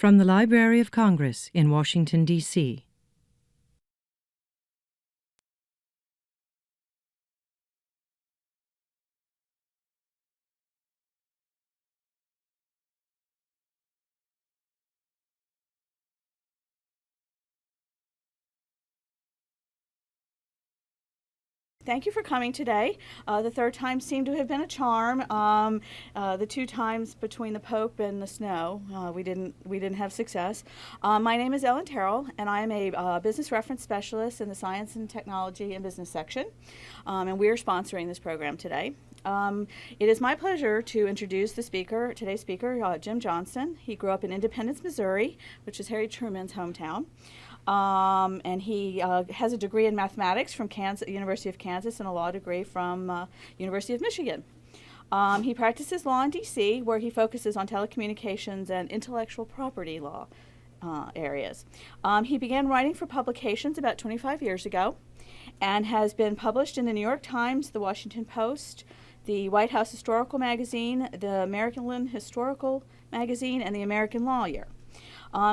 From the Library of Congress in Washington, D.C. Thank you for coming today. The third time seemed to have been a charm. The two times between the Pope and the snow, we didn't have success. My name is Ellen Terrell, and I am a business reference specialist in the Science and Technology and Business section, and we are sponsoring this program today. It is my pleasure to introduce today's speaker, Jim Johnston. He grew up in Independence, Missouri, which is Harry Truman's hometown. And he has a degree in mathematics from University of Kansas and a law degree from University of Michigan. He practices law in D.C., where he focuses on telecommunications and intellectual property law areas. He began writing for publications about 25 years ago and has been published in the New York Times, the Washington Post, the White House Historical Magazine, the American Historical Magazine, and the American Lawyer.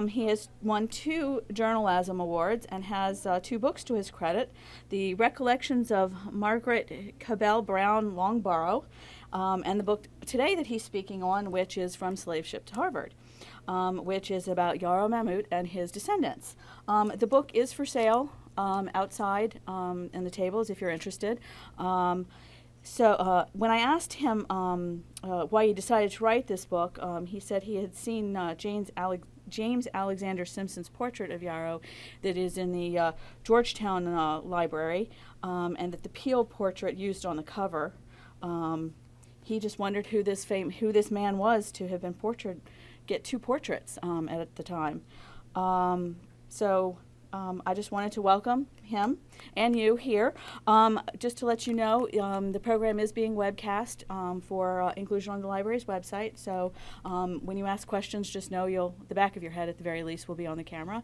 He has won 2 journalism awards and has 2 books to his credit: The Recollections of Margaret Cabell Brown Longborough, and the book today that he's speaking on, which is From Slave Ship to Harvard, which is about Yarrow Mamout and his descendants. The book is for sale outside in the tables if you're interested. So when I asked him why he decided to write this book, he said he had seen James Alexander Simpson's portrait of Yarrow that is in the Georgetown Library, and that the Peale portrait used on the cover. He just wondered who this man was to have been get 2 portraits at the time. I just wanted to welcome him and you here. Just to let you know, the program is being webcast for inclusion on the library's website. So when you ask questions, just know the back of your head at the very least will be on the camera.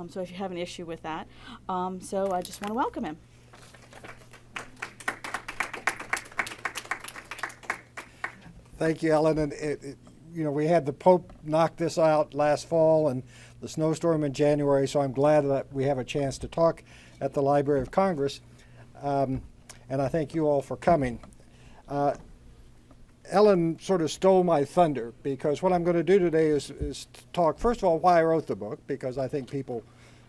So if you have an issue with that. So I just want to welcome him. Thank you, Ellen. And we had the Pope knock this out last fall and the snowstorm in January, so I'm glad that we have a chance to talk at the Library of Congress. And I thank you all for coming. Ellen sort of stole my thunder, because what I'm going to do today is talk, first of all, why I wrote the book, because I think people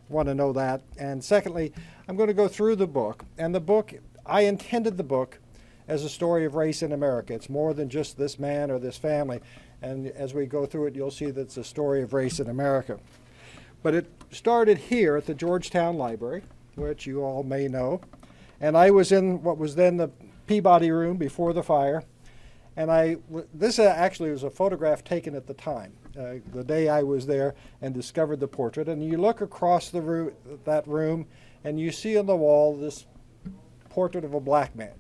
want to know that. And secondly, I'm going to go through the book. And I intended the book as a story of race in America. It's more than just this man or this family. And as we go through it, you'll see that it's a story of race in America. But it started here at the Georgetown Library, which you all may know. And I was in what was then the Peabody room before the fire. And this actually was a photograph taken at the time, the day I was there and discovered the portrait. And you look across that room, and you see on the wall this portrait of a black man.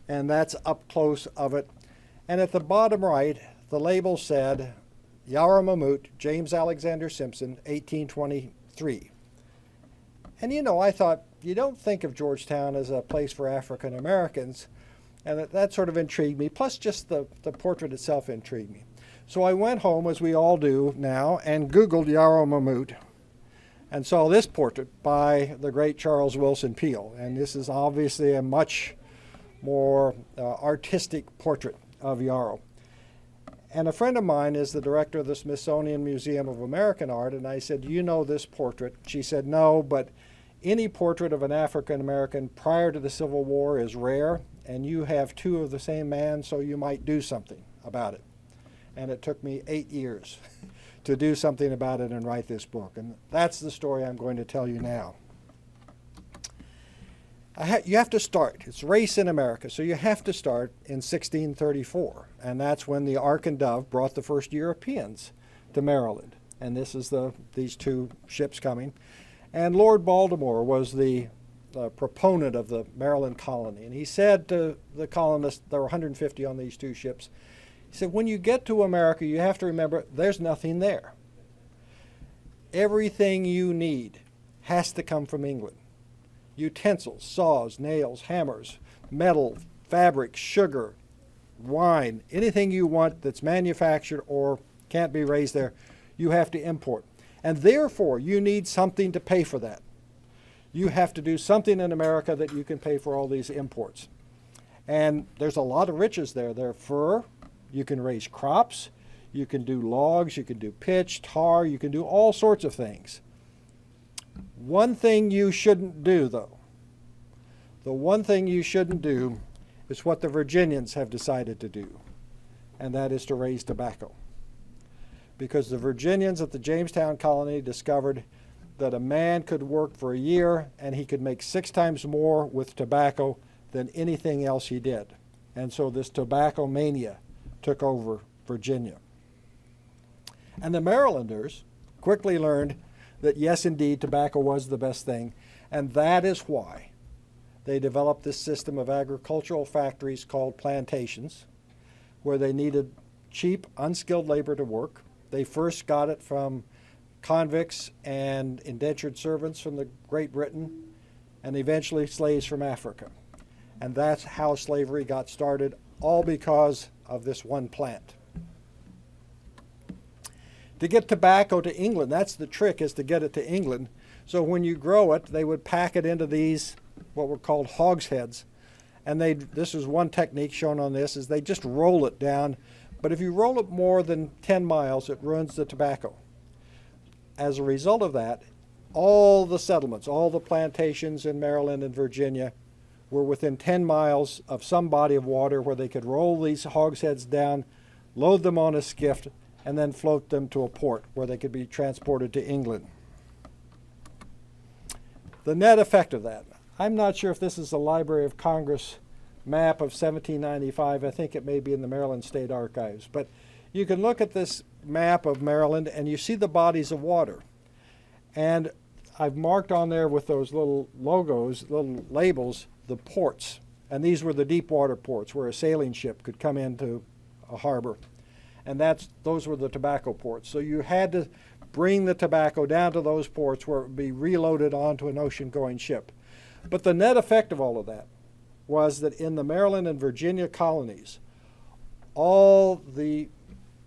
And that's up close of it. And at the bottom right, the label said, Yarrow Mamout, James Alexander Simpson, 1823. And I thought, you don't think of Georgetown as a place for African Americans, and that sort of intrigued me, plus just the portrait itself intrigued me. So I went home, as we all do now, and Googled Yarrow Mamout, and saw this portrait by the great Charles Willson Peale. And this is obviously a much more artistic portrait of Yarrow. And a friend of mine is the director of the Smithsonian Museum of American Art, and I said, do you know this portrait? She said, no, but any portrait of an African American prior to the Civil War is rare, and you have 2 of the same man, so you might do something about it. And it took me 8 years to do something about it and write this book. And that's the story I'm going to tell you now. You have to start. It's race in America, so you have to start in 1634. And that's when the Ark and Dove brought the first Europeans to Maryland. And this is these 2 ships coming. And Lord Baltimore was the proponent of the Maryland colony. And he said to the colonists, there were 150 on these 2 ships, he said, when you get to America, you have to remember there's nothing there. Everything you need has to come from England. Utensils, saws, nails, hammers, metal, fabric, sugar, wine, anything you want that's manufactured or can't be raised there. You have to import. And therefore, you need something to pay for that. You have to do something in America that you can pay for all these imports. And there's a lot of riches there. There are fur, you can raise crops, you can do logs, you can do pitch, tar, you can do all sorts of things. One thing you shouldn't do, though, the one thing you shouldn't do is what the Virginians have decided to do, and that is to raise tobacco. Because the Virginians at the Jamestown colony discovered that a man could work for a year and he could make 6 times more with tobacco than anything else he did. And so this tobacco mania took over Virginia. And the Marylanders quickly learned that yes, indeed, tobacco was the best thing, and that is why they developed this system of agricultural factories called plantations, where they needed cheap, unskilled labor to work. They first got it from convicts and indentured servants from the Great Britain, and eventually slaves from Africa. And that's how slavery got started, all because of this one plant. To get tobacco to England, that's the trick, is to get it to England. So when you grow it, they would pack it into these, what were called Hogs Heads. And this is one technique shown on this, is they just roll it down. But if you roll it more than 10 miles, it ruins the tobacco. As a result of that, all the settlements, all the plantations in Maryland and Virginia were within 10 miles of some body of water where they could roll these hogsheads down, load them on a skiff, and then float them to a port where they could be transported to England. The net effect of that, I'm not sure if this is a Library of Congress map of 1795. I think it may be in the Maryland State Archives. But you can look at this map of Maryland and you see the bodies of water. And I've marked on there with those little logos, little labels, the ports. And these were the deep water ports where a sailing ship could come into a harbor. And those were the tobacco ports. So you had to bring the tobacco down to those ports where it would be reloaded onto an ocean-going ship. But the net effect of all of that was that in the Maryland and Virginia colonies, all the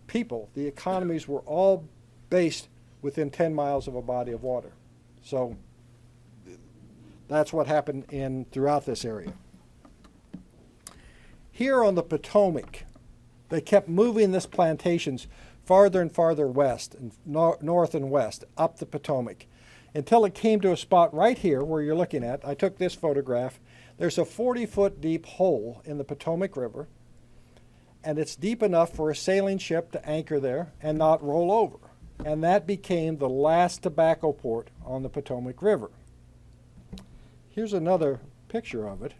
people, the economies were all based within 10 miles of a body of water. So that's what happened throughout this area. Here on the Potomac, they kept moving these plantations farther and farther west, and north and west, up the Potomac, until it came to a spot right here where you're looking at. I took this photograph. There's a 40-foot deep hole in the Potomac River, and it's deep enough for a sailing ship to anchor there and not roll over. And that became the last tobacco port on the Potomac River. Here's another picture of it.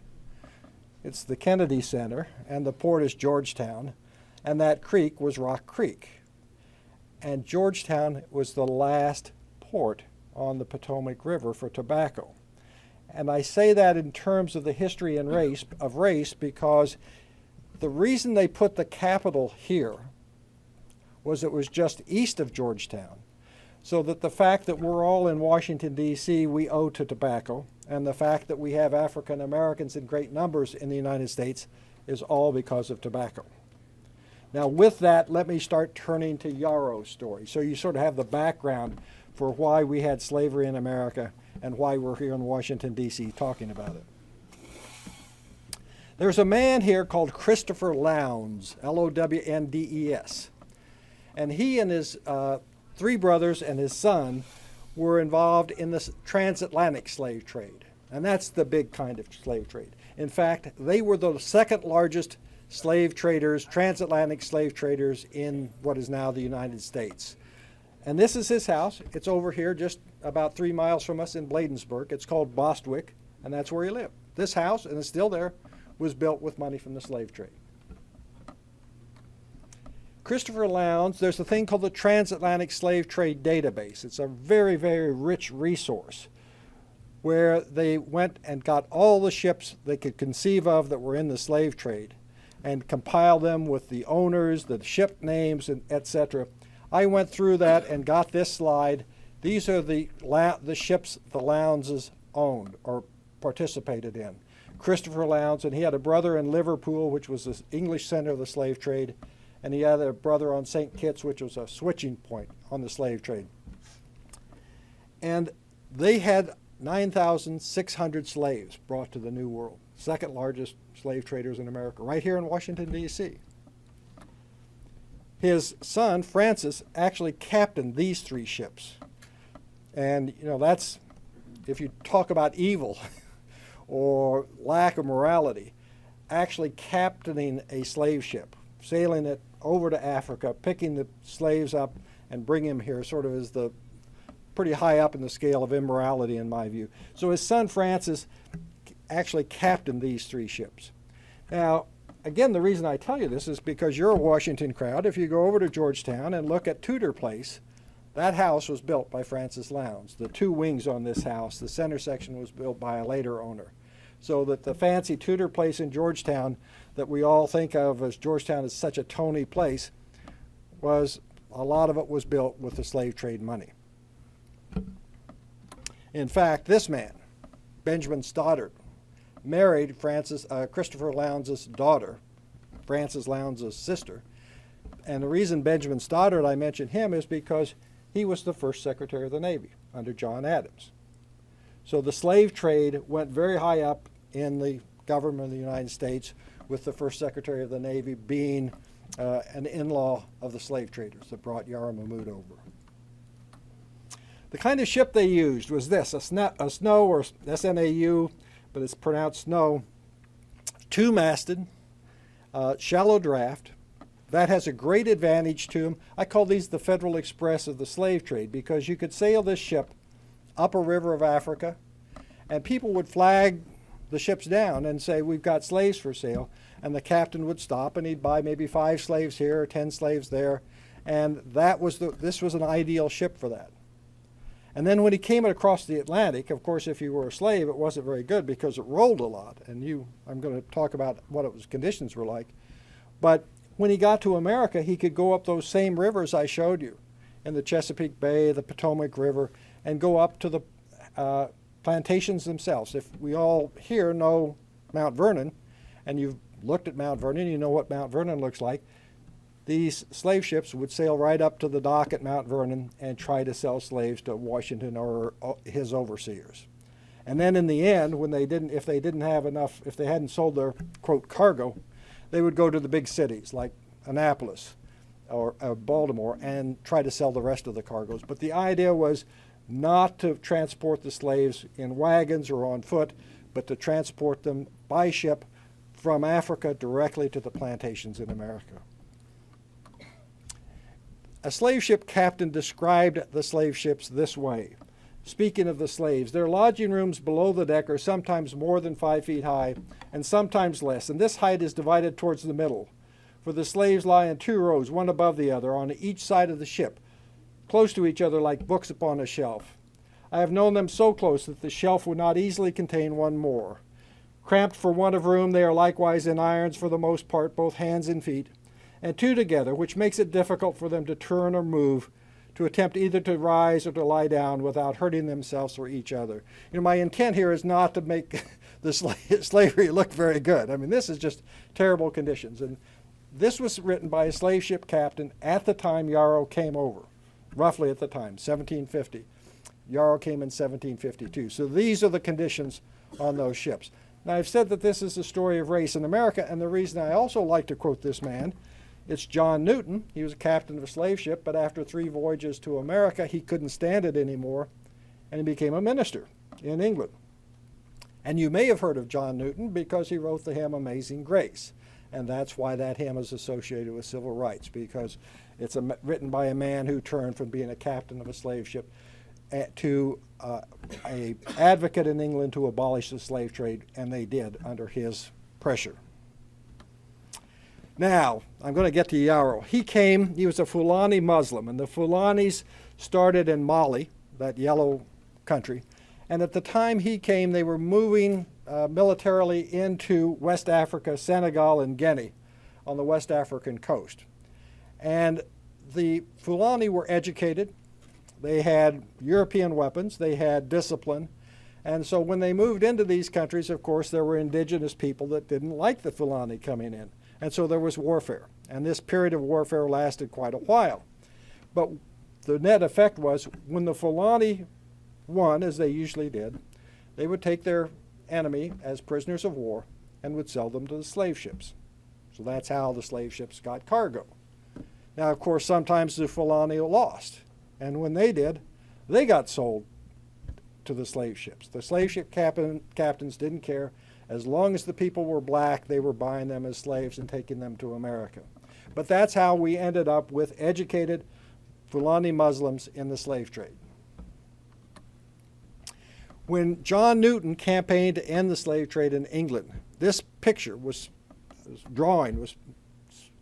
It's the Kennedy Center, and the port is Georgetown, and that creek was Rock Creek. And Georgetown was the last port on the Potomac River for tobacco. And I say that in terms of the history and race because the reason they put the capital here was it was just east of Georgetown, so that the fact that we're all in Washington, D.C., we owe to tobacco, and the fact that we have African Americans in great numbers in the United States is all because of tobacco. Now with that, let me start turning to Yarrow's story. So you sort of have the background for why we had slavery in America and why we're here in Washington, D.C. talking about it. There's a man here called Christopher Lowndes, L-O-W-N-D-E-S. And he and his 3 brothers and his son were involved in the transatlantic slave trade. And that's the big kind of slave trade. In fact, they were the second largest slave traders, transatlantic slave traders in what is now the United States. And this is his house. It's over here just about 3 miles from us in Bladensburg. It's called Bostwick, and that's where he lived. This house, and it's still there, was built with money from the slave trade. Christopher Lowndes, there's a thing called the Transatlantic Slave Trade Database. It's a very, very rich resource where they went and got all the ships they could conceive of that were in the slave trade and compiled them with the owners, the ship names, and etc. I went through that and got this slide. These are the ships the Lowndeses owned or participated in. Christopher Lowndes, and he had a brother in Liverpool, which was the English center of the slave trade, and he had a brother on St. Kitts, which was a switching point on the slave trade. And they had 9,600 slaves brought to the New World, second largest slave traders in America, right here in Washington, D.C. His son, Francis, actually captained these 3 ships. And, you know, that's, if you talk about evil or lack of morality, actually captaining a slave ship, sailing it over to Africa, picking the slaves up and bringing them here sort of is the pretty high up in the scale of immorality in my view. So his son Francis actually captained these 3 ships. Now, again, the reason I tell you this is because you're a Washington crowd. If you go over to Georgetown and look at Tudor Place, that house was built by Francis Lowndes. The 2 wings on this house, the center section was built by a later owner. So that the fancy Tudor Place in Georgetown that we all think of as Georgetown as such a Toney place, was a lot of it was built with the slave trade money. In fact, this man, Benjamin Stoddard, married Christopher Lowndes' daughter, Francis Lowndes' sister. And the reason Benjamin Stoddard, I mention him, is because he was the first Secretary of the Navy under John Adams. So the slave trade went very high up in the government of the United States, with the first Secretary of the Navy being an in-law of the slave traders that brought Yarrow Mamout over. The kind of ship they used was this, a snow, or S-N-A-U, but it's pronounced snow, 2-masted, shallow draft. That has a great advantage to them. I call these the Federal Express of the slave trade, because you could sail this ship up a river of Africa, and people would flag the ships down and say, we've got slaves for sale, and the captain would stop and he'd buy maybe 5 slaves here or 10 slaves there, and this was an ideal ship for that. And then when he came across the Atlantic, of course, if you were a slave, it wasn't very good because it rolled a lot. And I'm going to talk about what its conditions were like. But when he got to America, he could go up those same rivers I showed you in the Chesapeake Bay, the Potomac River, and go up to the plantations themselves. If we all here know Mount Vernon, and you've looked at Mount Vernon, you know what Mount Vernon looks like. These slave ships would sail right up to the dock at Mount Vernon and try to sell slaves to Washington or his overseers. And then in the end, if they hadn't sold their, quote, cargo, they would go to the big cities like Annapolis or Baltimore and try to sell the rest of the cargoes. But the idea was not to transport the slaves in wagons or on foot, but to transport them by ship from Africa directly to the plantations in America. A slave ship captain described the slave ships this way. Speaking of the slaves, their lodging rooms below the deck are sometimes more than 5 feet high and sometimes less, and this height is divided towards the middle. For the slaves lie in 2 rows, one above the other, on each side of the ship, close to each other like books upon a shelf. I have known them so close that the shelf would not easily contain one more. Cramped for want of room, they are likewise in irons for the most part, both hands and feet, and 2 together, which makes it difficult for them to turn or move, to attempt either to rise or to lie down without hurting themselves or each other. My intent here is not to make the slavery look very good. I mean, this is just terrible conditions. And this was written by a slave ship captain at the time Yarrow came over, roughly at the time, 1750. Yarrow came in 1752. So these are the conditions on those ships. Now, I've said that this is a story of race in America, and the reason I also like to quote this man, it's John Newton. He was a captain of a slave ship, but after 3 voyages to America, he couldn't stand it anymore, and he became a minister in England. And you may have heard of John Newton because he wrote the hymn Amazing Grace, and that's why that hymn is associated with civil rights, because it's written by a man who turned from being a captain of a slave ship to an advocate in England to abolish the slave trade, and they did under his pressure. Now, I'm going to get to Yarrow. He was a Fulani Muslim, and the Fulanis started in Mali, that yellow country, and at the time he came, they were moving militarily into West Africa, Senegal, and Guinea on the West African coast. And the Fulani were educated. They had European weapons. They had discipline. And so when they moved into these countries, of course, there were indigenous people that didn't like the Fulani coming in. And so there was warfare. And this period of warfare lasted quite a while. But the net effect was when the Fulani won, as they usually did, they would take their enemy as prisoners of war and would sell them to the slave ships. So that's how the slave ships got cargo. Now, of course, sometimes the Fulani lost. And when they did, they got sold to the slave ships. The slave ship captains didn't care. As long as the people were black, they were buying them as slaves and taking them to America. But that's how we ended up with educated Fulani Muslims in the slave trade. When John Newton campaigned to end the slave trade in England, this picture was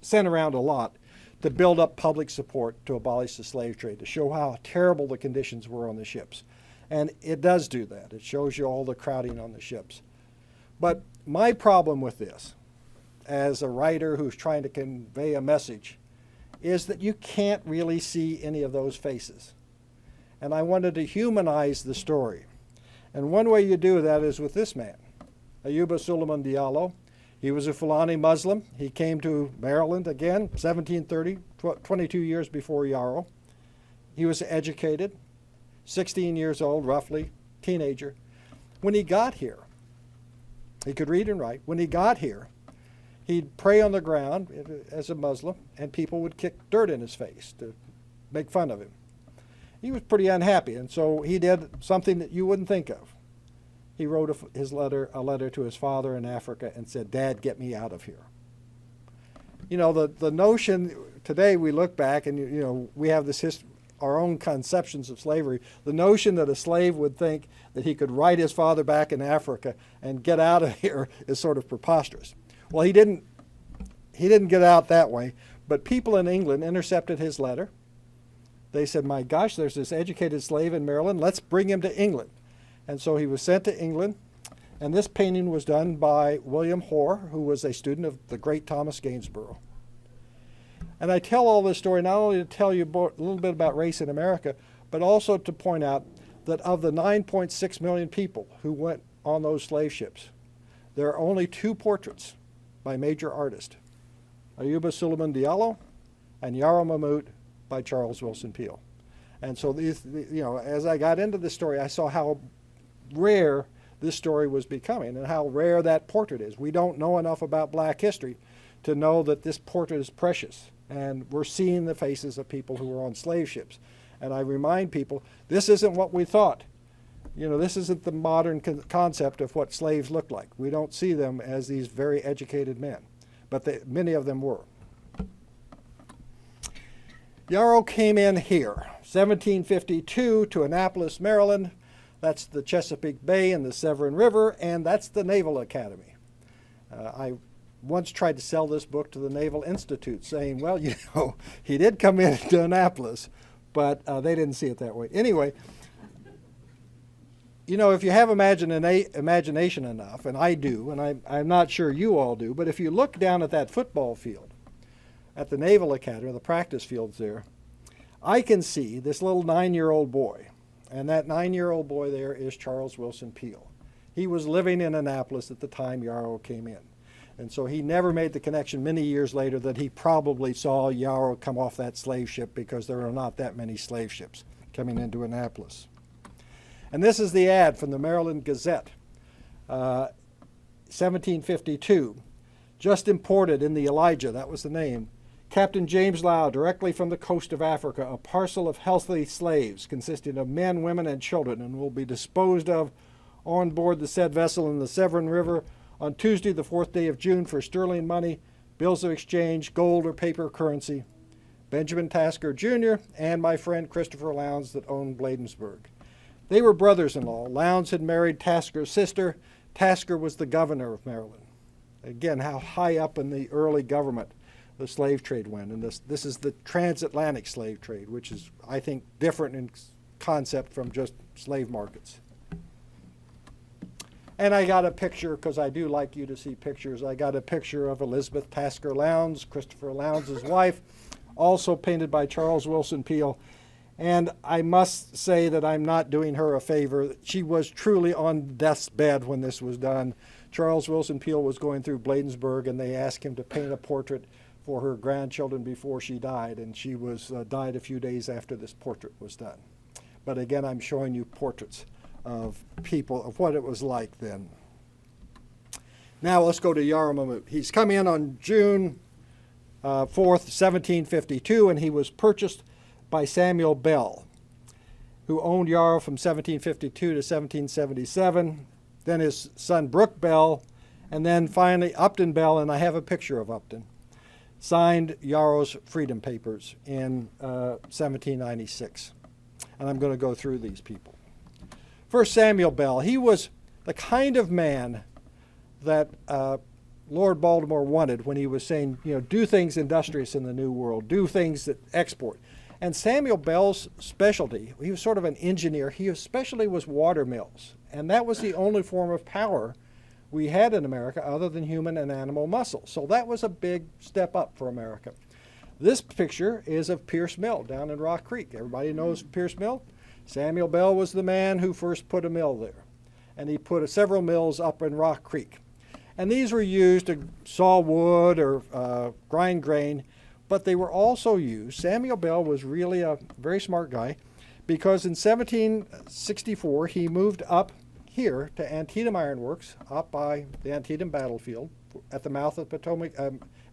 sent around a lot to build up public support to abolish the slave trade, to show how terrible the conditions were on the ships. And it does do that. It shows you all the crowding on the ships. But my problem with this, as a writer who's trying to convey a message, is that you can't really see any of those faces. And I wanted to humanize the story. And one way you do that is with this man, Ayuba Suleiman Diallo. He was a Fulani Muslim. He came to Maryland again, 1730, 22 years before Yarrow. He was educated, 16 years old, roughly, teenager. When he got here, he could read and write. When he got here, he'd pray on the ground as a Muslim, and people would kick dirt in his face to make fun of him. He was pretty unhappy, and so he did something that you wouldn't think of. He wrote a letter to his father in Africa and said, "Dad, get me out of here." You know, the notion, today we look back and, you know, we have this our own conceptions of slavery. The notion that a slave would think that he could write his father back in Africa and get out of here is sort of preposterous. Well, he didn't get out that way, but people in England intercepted his letter. They said, "My gosh, there's this educated slave in Maryland. Let's bring him to England." And so he was sent to England, and this painting was done by William Hoare, who was a student of the great Thomas Gainsborough. And I tell all this story not only to tell you a little bit about race in America, but also to point out that of the 9.6 million people who went on those slave ships, there are only 2 portraits by major artists, Ayuba Suleiman Diallo and Yarrow Mamout by Charles Willson Peale. And so these, you know, as I got into this story, I saw how rare this story was becoming and how rare that portrait is. We don't know enough about black history to know that this portrait is precious. And we're seeing the faces of people who were on slave ships. And I remind people, this isn't what we thought. You know, this isn't the modern concept of what slaves looked like. We don't see them as these very educated men, but many of them were. Yarrow came in here, 1752 to Annapolis, Maryland. That's the Chesapeake Bay and the Severn River, and that's the Naval Academy. I once tried to sell this book to the Naval Institute, saying, well, you know, he did come into Annapolis, but they didn't see it that way. Anyway, you know, if you have imagination enough, and I do, and I'm not sure you all do, but if you look down at that football field, at the Naval Academy, the practice fields there, I can see this little 9-year-old boy, and that 9-year-old boy there is Charles Willson Peale. He was living in Annapolis at the time Yarrow came in. And so he never made the connection many years later that he probably saw Yarrow come off that slave ship, because there are not that many slave ships coming into Annapolis. And this is the ad from the Maryland Gazette, 1752. Just imported in the Elijah, that was the name. Captain James Low, directly from the coast of Africa, a parcel of healthy slaves consisting of men, women, and children, and will be disposed of on board the said vessel in the Severn River on Tuesday, the 4th day of June, for sterling money, bills of exchange, gold or paper currency. Benjamin Tasker Jr. and my friend Christopher Lowndes that owned Bladensburg. They were brothers-in-law. Lowndes had married Tasker's sister. Tasker was the governor of Maryland. Again, how high up in the early government the slave trade went. And this is the transatlantic slave trade, which is, I think, different in concept from just slave markets. And I got a picture, because I do like you to see pictures, I got a picture of Elizabeth Tasker Lowndes, Christopher Lowndes' wife, also painted by Charles Willson Peale. And I must say that I'm not doing her a favor. She was truly on death's bed when this was done. Charles Willson Peale was going through Bladensburg, and they asked him to paint a portrait for her grandchildren before she died, and she was died a few days after this portrait was done. But again, I'm showing you portraits of people, of what it was like then. Now let's go to Yarrow Mamout. He's come in on June 4th, 1752, and he was purchased by Samuel Bell, who owned Yarrow from 1752 to 1777, then his son Brooke Bell, and then finally Upton Bell, and I have a picture of Upton, signed Yarrow's Freedom Papers in 1796. And I'm going to go through these people. First, Samuel Bell. He was the kind of man that Lord Baltimore wanted when he was saying, do things industrious in the New World, do things that export. And Samuel Bell's specialty, he was sort of an engineer, he especially was water mills. And that was the only form of power we had in America other than human and animal muscle. So that was a big step up for America. This picture is of Pierce Mill down in Rock Creek. Everybody knows Pierce Mill? Samuel Bell was the man who first put a mill there. And he put several mills up in Rock Creek. And these were used to saw wood or grind grain, but they were also used. Samuel Bell was really a very smart guy, because in 1764 he moved up here to Antietam Iron Works, up by the Antietam battlefield at the mouth of Potomac,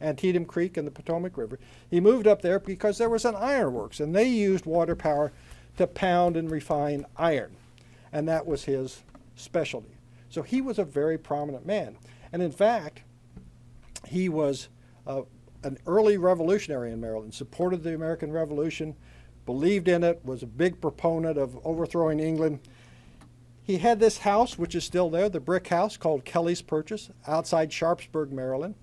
Antietam Creek and the Potomac River. He moved up there because there was an ironworks, and they used water power to pound and refine iron, and that was his specialty. So he was a very prominent man, and in fact, he was an early revolutionary in Maryland, supported the American Revolution, believed in it, was a big proponent of overthrowing England. He had this house, which is still there, the brick house called Kelly's Purchase, outside Sharpsburg, Maryland.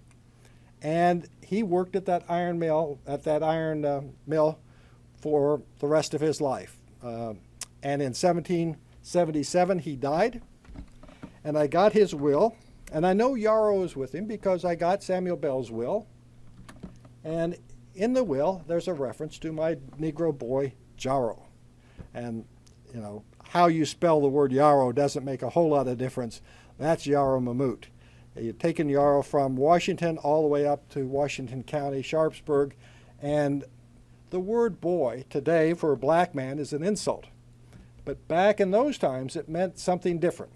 And he worked at that iron mill, for the rest of his life. And in 1777, he died. And I got his will. And I know Yarrow was with him because I got Samuel Bell's will. And in the will, there's a reference to my Negro boy, Yarrow. And, how you spell the word Yarrow doesn't make a whole lot of difference. That's Yarrow Mamout. You've taken Yarrow from Washington all the way up to Washington County, Sharpsburg, and the word boy today for a black man is an insult. But back in those times, it meant something different.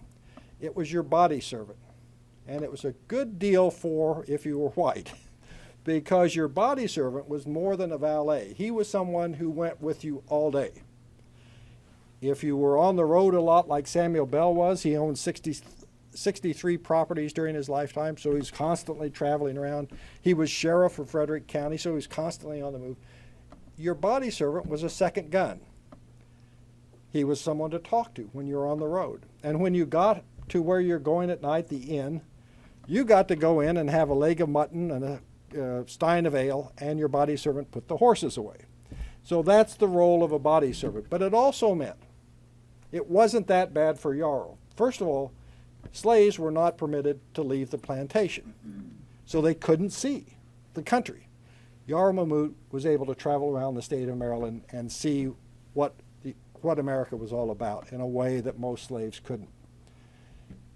It was your body servant. And it was a good deal for if you were white, because your body servant was more than a valet. He was someone who went with you all day. If you were on the road a lot like Samuel Bell was, he owned 63 properties during his lifetime, so he's constantly traveling around. He was sheriff of Frederick County, so he's constantly on the move. Your body servant was a second gun. He was someone to talk to when you were on the road. And when you got to where you're going at night, the inn, you got to go in and have a leg of mutton and a stein of ale, and your body servant put the horses away. So that's the role of a body servant. But it also meant it wasn't that bad for Yarrow. First of all, slaves were not permitted to leave the plantation, so they couldn't see the country. Yarrow Mamout was able to travel around the state of Maryland and see what America was all about in a way that most slaves couldn't.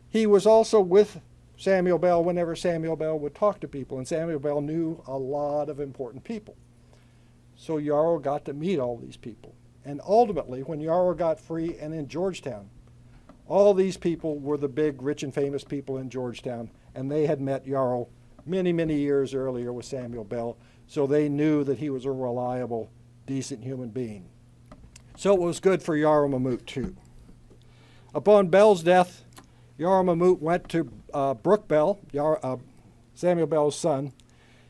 He was also with Samuel Bell whenever Samuel Bell would talk to people, and Samuel Bell knew a lot of important people. So Yarrow got to meet all these people. And ultimately, when Yarrow got free and in Georgetown, all these people were the big, rich and famous people in Georgetown, and they had met Yarrow many, many years earlier with Samuel Bell, so they knew that he was a reliable, decent human being. So it was good for Yarrow Mamout, too. Upon Bell's death, Yarrow Mamout went to Brooke Bell, Samuel Bell's son.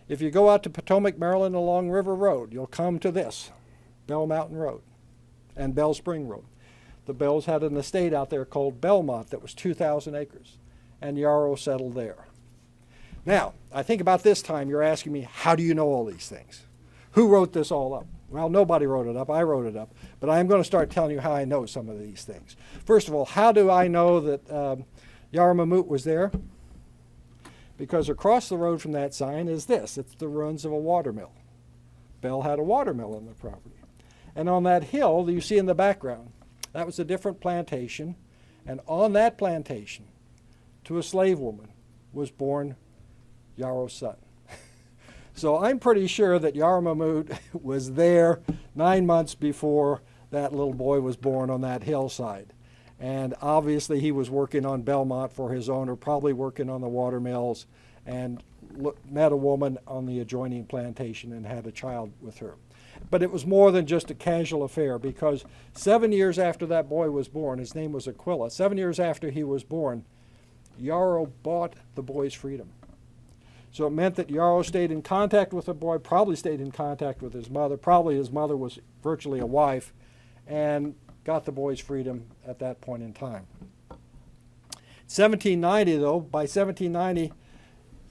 If you go out to Potomac, Maryland along River Road, you'll come to this, Bell Mountain Road and Bell Spring Road. The Bells had an estate out there called Belmont that was 2,000 acres, and Yarrow settled there. Now, I think about this time you're asking me, how do you know all these things? Who wrote this all up? Well, nobody wrote it up. I wrote it up. But I'm going to start telling you how I know some of these things. First of all, how do I know that Yarrow Mamout was there? Because across the road from that sign is this. It's the ruins of a watermill. Bell had a watermill on the property. And on that hill that you see in the background, that was a different plantation. And on that plantation, to a slave woman, was born Yarrow's son. So I'm pretty sure that Yarrow Mamout was there 9 months before that little boy was born on that hillside. And obviously he was working on Belmont for his owner, probably working on the watermills, and met a woman on the adjoining plantation and had a child with her. But it was more than just a casual affair, because 7 years after that boy was born, his name was Aquila, 7 years after he was born, Yarrow bought the boy's freedom. So it meant that Yarrow stayed in contact with the boy, probably stayed in contact with his mother, probably his mother was virtually a wife, and got the boy's freedom at that point in time. 1790, though, by 1790,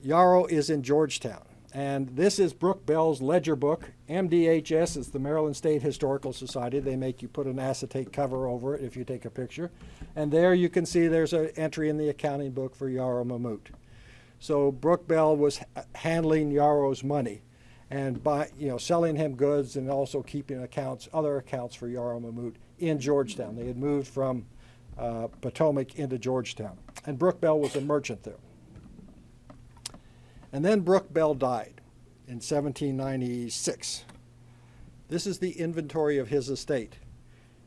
Yarrow is in Georgetown. And this is Brooke Bell's ledger book. MDHS is the Maryland State Historical Society. They make you put an acetate cover over it if you take a picture. And there you can see there's an entry in the accounting book for Yarrow Mamout. So Brooke Bell was handling Yarrow's money and selling him goods and also keeping other accounts for Yarrow Mamout in Georgetown. They had moved from Potomac into Georgetown. And Brooke Bell was a merchant there. And then Brooke Bell died in 1796. This is the inventory of his estate.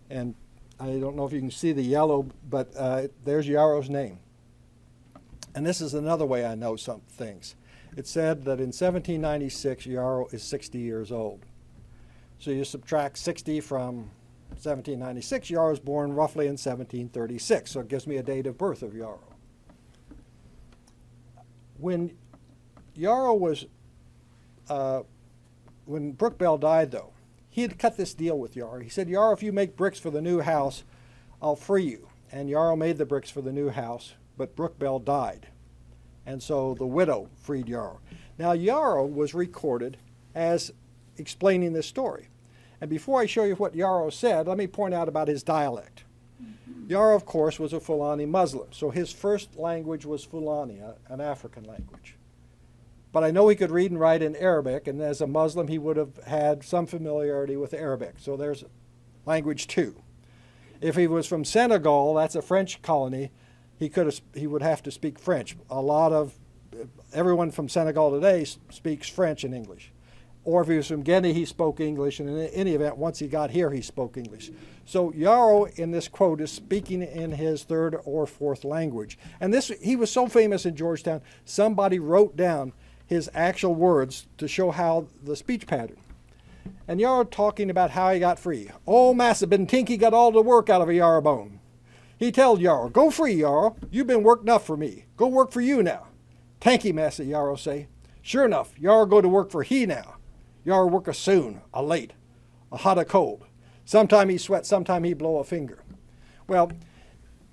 And I don't know if you can see the yellow, but there's Yarrow's name. And this is another way I know some things. It said that in 1796, Yarrow is 60 years old. So you subtract 60 from 1796, Yarrow was born roughly in 1736. So it gives me a date of birth of Yarrow. When Yarrow was, when Brooke Bell died, though, he had cut this deal with Yarrow. He said, Yarrow, if you make bricks for the new house, I'll free you. And Yarrow made the bricks for the new house, but Brooke Bell died. And so the widow freed Yarrow. Now, Yarrow was recorded as explaining this story. And before I show you what Yarrow said, let me point out about his dialect. Yarrow, of course, was a Fulani Muslim, so his first language was Fulani, an African language. But I know he could read and write in Arabic, and as a Muslim, he would have had some familiarity with Arabic. So there's language two. If he was from Senegal, that's a French colony, he would have to speak French. Everyone from Senegal today speaks French and English. Or if he was from Guinea, he spoke English, and in any event, once he got here, he spoke English. So Yarrow, in this quote, is speaking in his third or fourth language. And he was so famous in Georgetown, somebody wrote down his actual words to show how the speech pattern. And Yarrow talking about how he got free. Oh, Massa Bentinky got all the work out of a Yarrow bone. He told Yarrow, go free, Yarrow. You've been worked enough for me. Go work for you now. Tanky, Massa, Yarrow say. Sure enough, Yarrow go to work for he now. Yarrow work a soon, a late, a hot, a cold. Sometime he sweat, sometime he blow a finger. Well,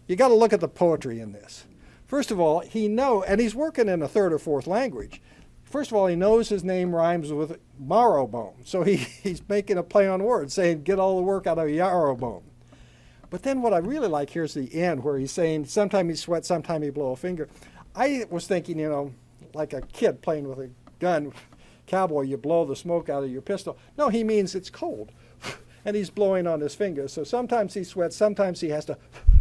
you got to look at the poetry in this. First of all, and he's working in a third or fourth language. First of all, he knows his name rhymes with marrow bone. So he's making a play on words, saying, get all the work out of Yarrow bone. But then what I really like here is the end, where he's saying, sometime he sweat, sometime he blow a finger. I was thinking, like a kid playing with a gun, cowboy, you blow the smoke out of your pistol. No, he means it's cold. And he's blowing on his fingers. So sometimes he sweats, sometimes he has to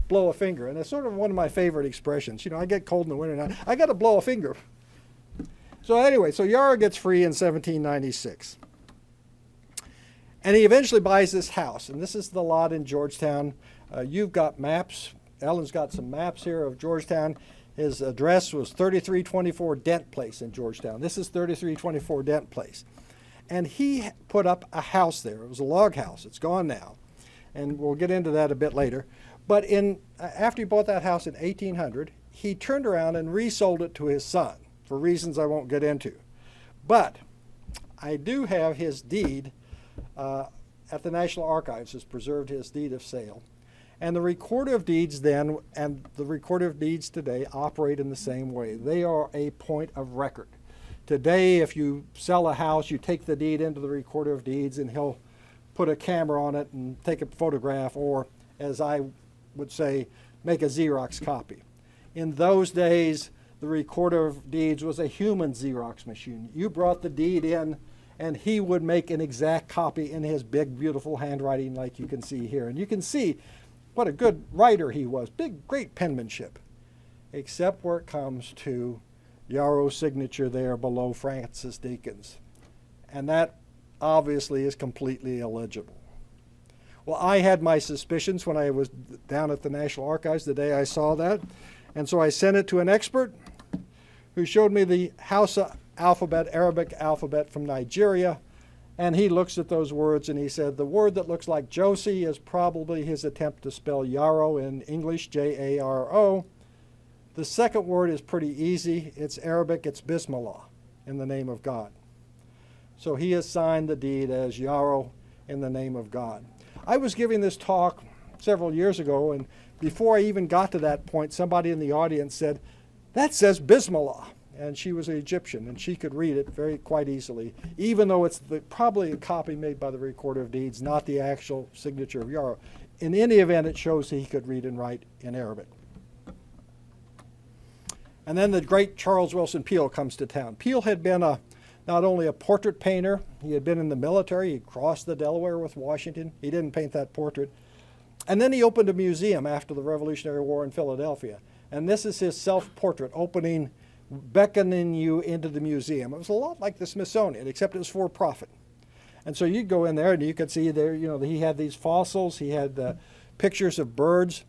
blow a finger. And it's sort of one of my favorite expressions. I get cold in the winter now. I got to blow a finger. So anyway, Yarrow gets free in 1796. And he eventually buys this house. And this is the lot in Georgetown. You've got maps. Ellen's got some maps here of Georgetown. His address was 3324 Dent Place in Georgetown. This is 3324 Dent Place. And he put up a house there. It was a log house. It's gone now. And we'll get into that a bit later. But after he bought that house in 1800, he turned around and resold it to his son for reasons I won't get into. But I do have his deed at the National Archives, has preserved his deed of sale. And the recorder of deeds then and the recorder of deeds today operate in the same way. They are a point of record. Today, if you sell a house, you take the deed into the recorder of deeds and he'll put a camera on it and take a photograph, or, as I would say, make a Xerox copy. In those days, the recorder of deeds was a human Xerox machine. You brought the deed in and he would make an exact copy in his big, beautiful handwriting like you can see here. And you can see what a good writer he was. Great penmanship. Except where it comes to Yarrow's signature there below Francis Deakins. And that obviously is completely illegible. Well, I had my suspicions when I was down at the National Archives the day I saw that. And so I sent it to an expert who showed me the Hausa alphabet, Arabic alphabet from Nigeria. And he looks at those words and he said, the word that looks like Josie is probably his attempt to spell Yarrow in English, J-A-R-O. The second word is pretty easy. It's Arabic, it's Bismillah, in the name of God. So he has signed the deed as Yarrow in the name of God. I was giving this talk several years ago, and before I even got to that point, somebody in the audience said, that says Bismillah. And she was an Egyptian, and she could read it quite easily, even though it's probably a copy made by the Recorder of Deeds, not the actual signature of Yarrow. In any event, it shows he could read and write in Arabic. And then the great Charles Willson Peale comes to town. Peale had been not only a portrait painter, he had been in the military, he crossed the Delaware with Washington. He didn't paint that portrait. And then he opened a museum after the Revolutionary War in Philadelphia. And this is his self-portrait opening, beckoning you into the museum. It was a lot like the Smithsonian, except it was for profit. And so you'd go in there and you could see there, he had these fossils, he had pictures of birds,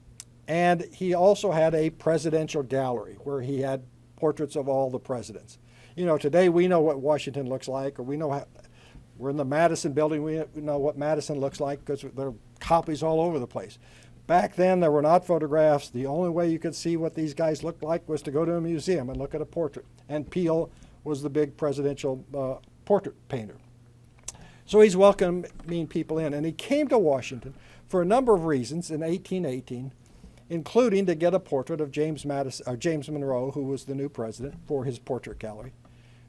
and he also had a presidential gallery where he had portraits of all the presidents. Today we know what Washington looks like, or we know we're in the Madison building, we know what Madison looks like because there are copies all over the place. Back then there were not photographs. The only way you could see what these guys looked like was to go to a museum and look at a portrait. And Peale was the big presidential portrait painter. So he's welcoming people in, and he came to Washington for a number of reasons in 1818, including to get a portrait of James Monroe, who was the new president, for his portrait gallery.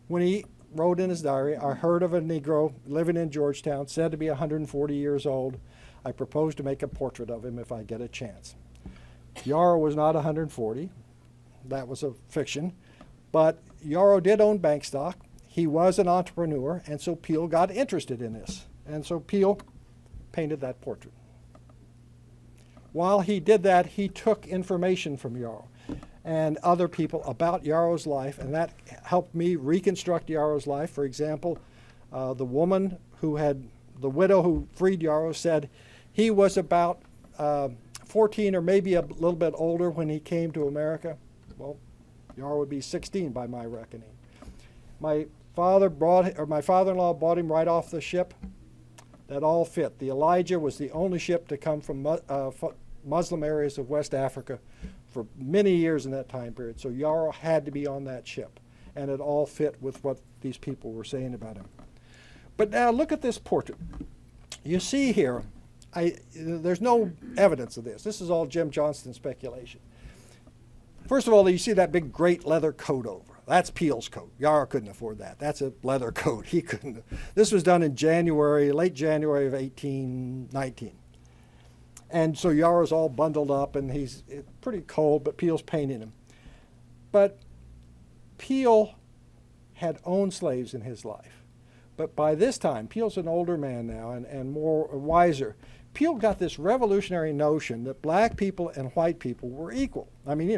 When he wrote in his diary, I heard of a Negro living in Georgetown, said to be 140 years old. I propose to make a portrait of him if I get a chance. Yarrow was not 140. That was a fiction. But Yarrow did own bank stock. He was an entrepreneur, and so Peale got interested in this. And so Peale painted that portrait. While he did that, he took information from Yarrow and other people about Yarrow's life, and that helped me reconstruct Yarrow's life. For example, the widow who freed Yarrow said he was about 14 or maybe a little bit older when he came to America. Well, Yarrow would be 16 by my reckoning. My father-in-law brought him right off the ship. That all fit. The Elijah was the only ship to come from Muslim areas of West Africa for many years in that time period. So Yarrow had to be on that ship, and it all fit with what these people were saying about him. But now look at this portrait. You see here, there's no evidence of this. This is all Jim Johnston speculation. First of all, you see that big great leather coat over. That's Peale's coat. Yarrow couldn't afford that. That's a leather coat. He couldn't. This was done in late January of 1819. And so Yarrow's all bundled up, and he's pretty cold, but Peale's painting him. But Peale had owned slaves in his life. But by this time, Peale's an older man now and more wiser. Peale got this revolutionary notion that black people and white people were equal. I mean,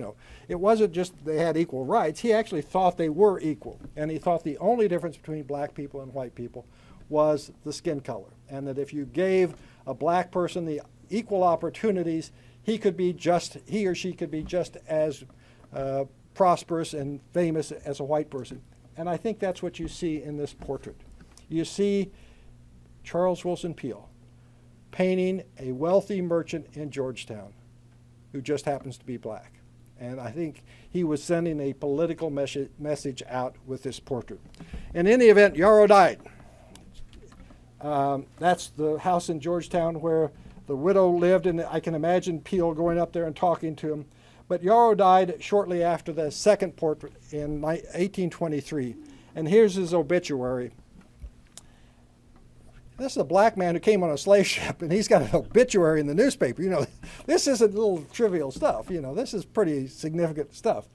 it wasn't just they had equal rights. He actually thought they were equal. And he thought the only difference between black people and white people was the skin color. And that if you gave a black person the equal opportunities, he or she could be just as prosperous and famous as a white person. And I think that's what you see in this portrait. You see Charles Willson Peale painting a wealthy merchant in Georgetown who just happens to be black. And I think he was sending a political message out with this portrait. In any event, Yarrow died. That's the house in Georgetown where the widow lived, and I can imagine Peale going up there and talking to him. But Yarrow died shortly after the second portrait in 1823. And here's his obituary. This is a black man who came on a slave ship, and he's got an obituary in the newspaper. This isn't little trivial stuff. This is pretty significant stuff.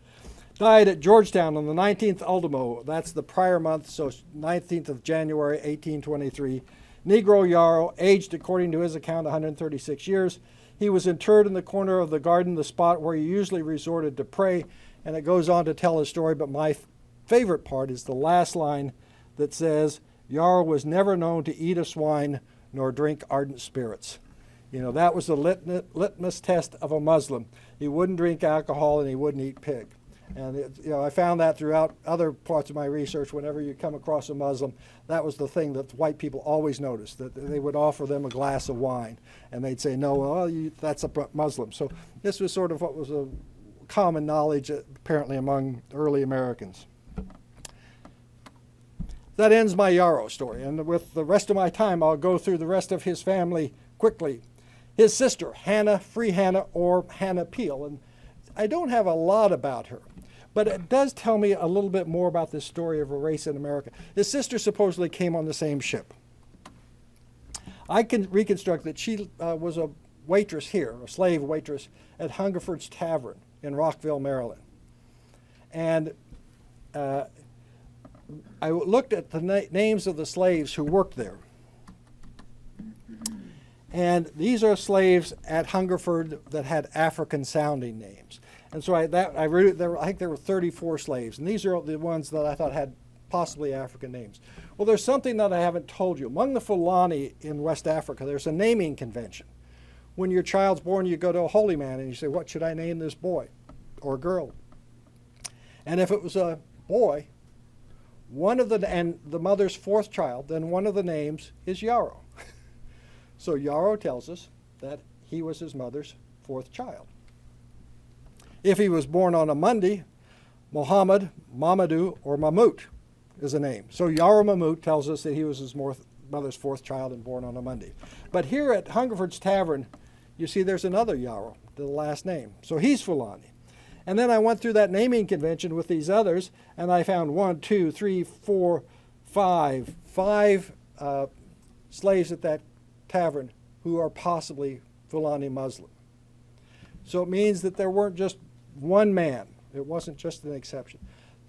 Died at Georgetown on the 19th Ultimo. That's the prior month, so 19th of January, 1823. Negro Yarrow, aged according to his account 136 years. He was interred in the corner of the garden, the spot where he usually resorted to pray, and it goes on to tell his story, but my favorite part is the last line that says, Yarrow was never known to eat a swine nor drink ardent spirits. You know, that was the litmus test of a Muslim. He wouldn't drink alcohol and he wouldn't eat pig. And I found that throughout other parts of my research. Whenever you come across a Muslim, that was the thing that white people always noticed, that they would offer them a glass of wine. And they'd say, no, well, that's a Muslim. So this was sort of what was a common knowledge, apparently, among early Americans. That ends my Yarrow story. And with the rest of my time, I'll go through the rest of his family quickly. His sister, Hannah, Free Hannah, or Hannah Peale. And I don't have a lot about her, but it does tell me a little bit more about this story of a race in America. His sister supposedly came on the same ship. I can reconstruct that she was a waitress here, a slave waitress at Hungerford's Tavern in Rockville, Maryland. And I looked at the names of the slaves who worked there. And these are slaves at Hungerford that had African-sounding names. And so I think there were 34 slaves, and these are the ones that I thought had possibly African names. Well, there's something that I haven't told you. Among the Fulani in West Africa, there's a naming convention. When your child's born, you go to a holy man and you say, what should I name this boy or girl? And if it was a boy, and the mother's fourth child, then one of the names is Yarrow. So Yarrow tells us that he was his mother's fourth child. If he was born on a Monday, Muhammad, Mamadou, or Mamout is a name. So Yarrow Mamout tells us that he was his mother's fourth child and born on a Monday. But here at Hungerford's Tavern, you see there's another Yarrow, the last name. So he's Fulani. And then I went through that naming convention with these others, and I found 1, 2, 3, 4, 5 slaves at that tavern who are possibly Fulani Muslim. So it means that there weren't just one man. It wasn't just an exception.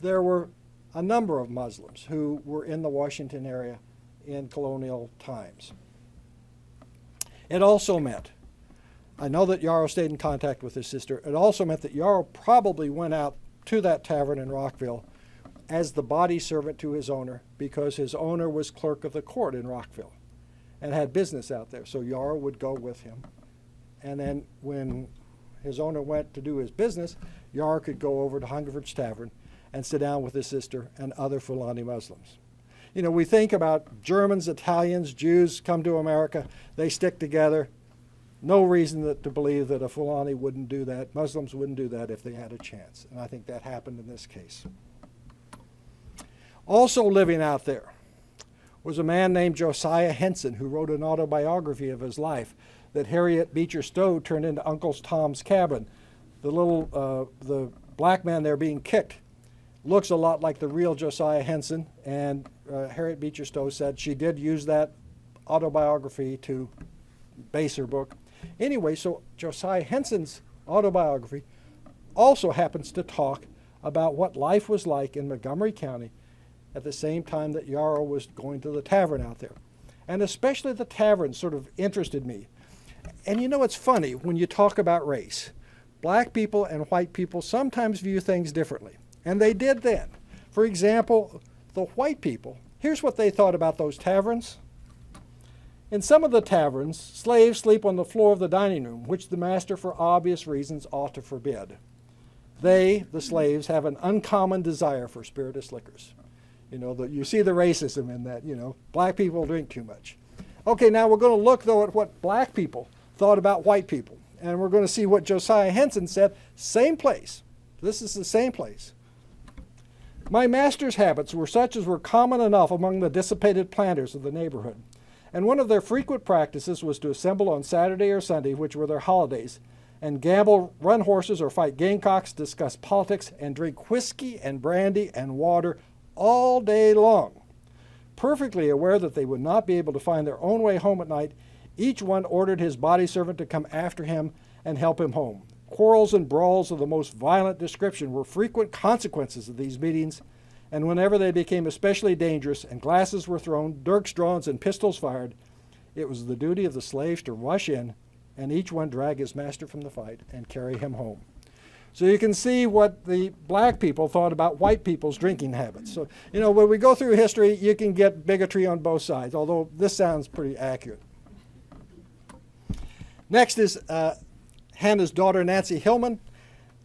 There were a number of Muslims who were in the Washington area in colonial times. It also meant, I know that Yarrow stayed in contact with his sister, it also meant that Yarrow probably went out to that tavern in Rockville as the body servant to his owner, because his owner was clerk of the court in Rockville and had business out there. So Yarrow would go with him. And then when his owner went to do his business, Yarrow could go over to Hungerford's Tavern and sit down with his sister and other Fulani Muslims. You know, we think about Germans, Italians, Jews come to America, they stick together. No reason to believe that a Fulani wouldn't do that. Muslims wouldn't do that if they had a chance. And I think that happened in this case. Also living out there was a man named Josiah Henson, who wrote an autobiography of his life that Harriet Beecher Stowe turned into Uncle Tom's Cabin. The black man there being kicked looks a lot like the real Josiah Henson, and Harriet Beecher Stowe said she did use that autobiography to base her book. Anyway, so Josiah Henson's autobiography also happens to talk about what life was like in Montgomery County at the same time that Yarrow was going to the tavern out there. And especially the tavern sort of interested me. And you know, it's funny when you talk about race. Black people and white people sometimes view things differently. And they did then. For example, the white people, here's what they thought about those taverns. In some of the taverns, slaves sleep on the floor of the dining room, which the master, for obvious reasons, ought to forbid. They, the slaves, have an uncommon desire for spirituous liquors. You know, you see the racism in that, you know, black people drink too much. Okay, now we're going to look, though, at what black people thought about white people. And we're going to see what Josiah Henson said. Same place. This is the same place. My master's habits were such as were common enough among the dissipated planters of the neighborhood. And one of their frequent practices was to assemble on Saturday or Sunday, which were their holidays, and gamble, run horses, or fight gamecocks, discuss politics, and drink whiskey and brandy and water all day long. Perfectly aware that they would not be able to find their own way home at night, each one ordered his body servant to come after him and help him home. Quarrels and brawls of the most violent description were frequent consequences of these meetings, and whenever they became especially dangerous and glasses were thrown, dirks drawn, and pistols fired, it was the duty of the slaves to rush in and each one drag his master from the fight and carry him home. So you can see what the black people thought about white people's drinking habits. So, you know, when we go through history, you can get bigotry on both sides, although this sounds pretty accurate. Next is Hannah's daughter, Nancy Hillman.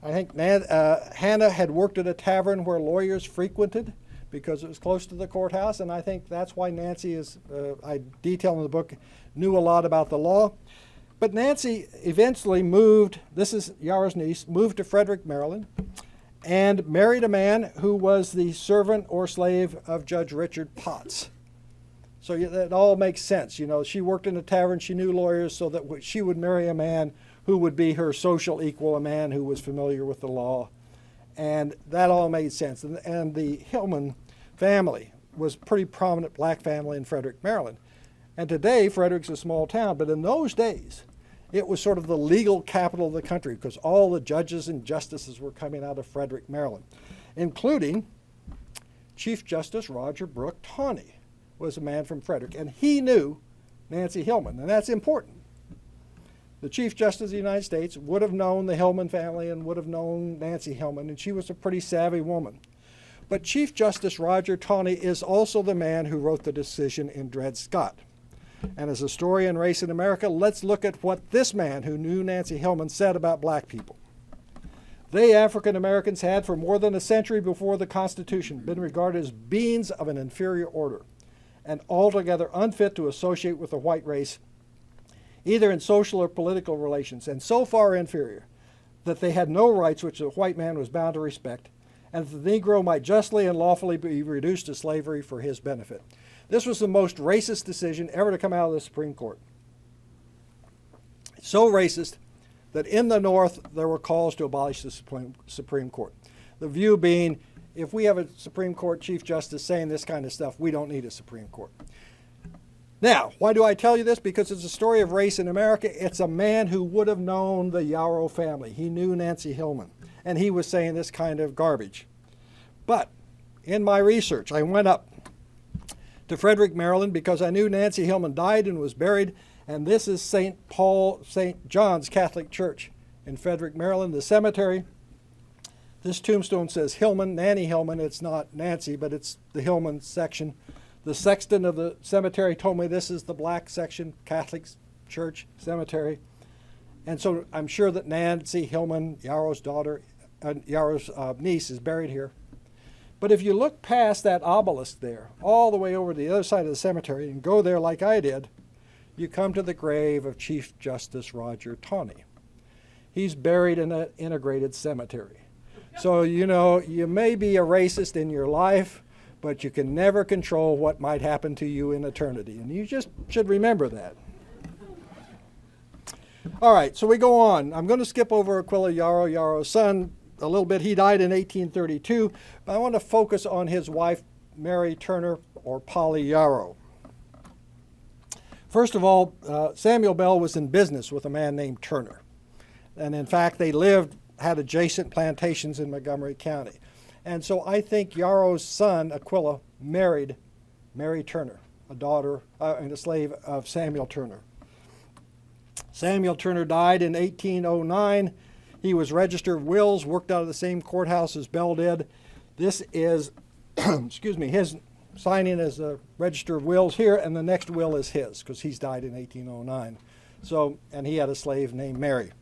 I think Hannah had worked at a tavern where lawyers frequented because it was close to the courthouse, and I think that's why Nancy is, I detail in the book, knew a lot about the law. But Nancy eventually moved, this is Yarrow's niece, moved to Frederick, Maryland, and married a man who was the servant or slave of Judge Richard Potts. So that all makes sense. You know, she worked in a tavern, she knew lawyers, so that she would marry a man who would be her social equal, a man who was familiar with the law. And that all made sense. And the Hillman family was a pretty prominent black family in Frederick, Maryland. And today, Frederick's a small town, but in those days, it was sort of the legal capital of the country because all the judges and justices were coming out of Frederick, Maryland, including Chief Justice Roger Brooke Toney was a man from Frederick, and he knew Nancy Hillman, and that's important. The Chief Justice of the United States would have known the Hillman family and would have known Nancy Hillman, and she was a pretty savvy woman. But Chief Justice Roger Toney is also the man who wrote the decision in Dred Scott. And as a story in Race in America, let's look at what this man who knew Nancy Hillman said about black people. They, African Americans, had for more than a century before the Constitution been regarded as beings of an inferior order and altogether unfit to associate with the white race, either in social or political relations, and so far inferior that they had no rights which the white man was bound to respect, and that the Negro might justly and lawfully be reduced to slavery for his benefit. This was the most racist decision ever to come out of the Supreme Court. So racist that in the North there were calls to abolish the Supreme Court. The view being, if we have a Supreme Court Chief Justice saying this kind of stuff, we don't need a Supreme Court. Now, why do I tell you this? Because it's a story of race in America. It's a man who would have known the Yarrow family. He knew Nancy Hillman, and he was saying this kind of garbage. But in my research, I went up to Frederick, Maryland, because I knew Nancy Hillman died and was buried, and this is St. John's Catholic Church in Frederick, Maryland, the cemetery. This tombstone says Hillman, Nanny Hillman. It's not Nancy, but it's the Hillman section. The sexton of the cemetery told me this is the black section, Catholic Church Cemetery. And so I'm sure that Nancy Hillman, Yarrow's daughter, Yarrow's niece, is buried here. But if you look past that obelisk there, all the way over to the other side of the cemetery, and go there like I did, you come to the grave of Chief Justice Roger Toney. He's buried in an integrated cemetery. So, you know, you may be a racist in your life, but you can never control what might happen to you in eternity. And you just should remember that. All right, so we go on. I'm going to skip over Aquila Yarrow, Yarrow's son, a little bit. He died in 1832, but I want to focus on his wife, Mary Turner, or Polly Yarrow. First of all, Samuel Bell was in business with a man named Turner. And in fact, they had adjacent plantations in Montgomery County. And so I think Yarrow's son, Aquila, married Mary Turner, a daughter and a slave of Samuel Turner. Samuel Turner died in 1809. He was Register of Wills, worked out of the same courthouse as Bell did. This is, excuse me, his signing as a Register of Wills here, and the next will is his, because he's died in 1809. So, and he had a slave named Mary.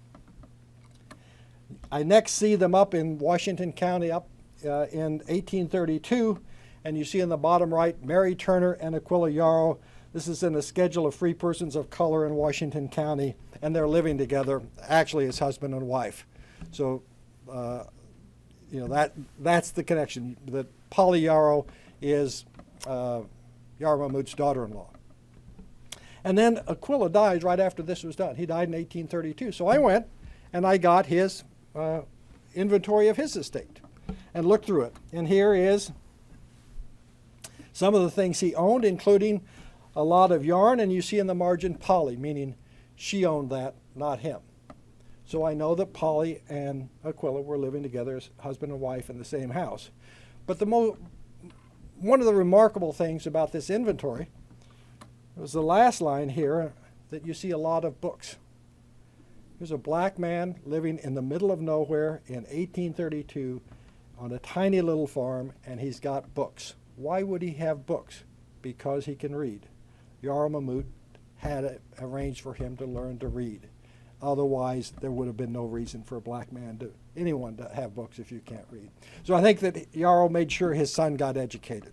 I next see them up in Washington County up in 1832, and you see in the bottom right, Mary Turner and Aquila Yarrow. This is in a schedule of free persons of color in Washington County, and they're living together, actually as husband and wife. So, you know, that's the connection. That Polly Yarrow is Yarrow Mamout's daughter-in-law. And then Aquila dies right after this was done. He died in 1832. So I went and I got his inventory of his estate and looked through it. And here is some of the things he owned, including a lot of yarn, and you see in the margin Polly, meaning she owned that, not him. So I know that Polly and Aquila were living together as husband and wife in the same house. But one of the remarkable things about this inventory was the last line here, that you see a lot of books. Here's a black man living in the middle of nowhere in 1832 on a tiny little farm, and he's got books. Why would he have books? Because he can read. Yarrow Mamout had arranged for him to learn to read. Otherwise, there would have been no reason for a black man anyone to have books if you can't read. So I think that Yarrow made sure his son got educated.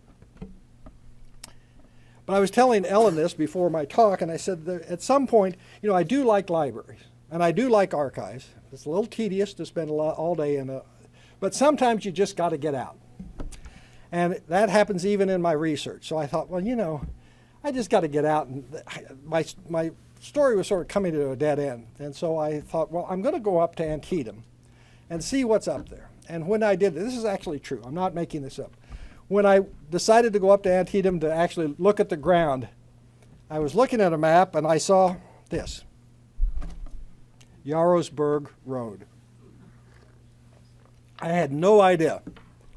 But I was telling Ellen this before my talk, and I said that at some point, I do like libraries, and I do like archives. It's a little tedious to spend all day in a, but sometimes you just got to get out. And that happens even in my research. So I thought, well, I just got to get out, and my story was sort of coming to a dead end. And so I thought, well, I'm going to go up to Antietam and see what's up there. And when I did, this is actually true, I'm not making this up. When I decided to go up to Antietam to actually look at the ground, I was looking at a map and I saw this, Jarlsberg Road. I had no idea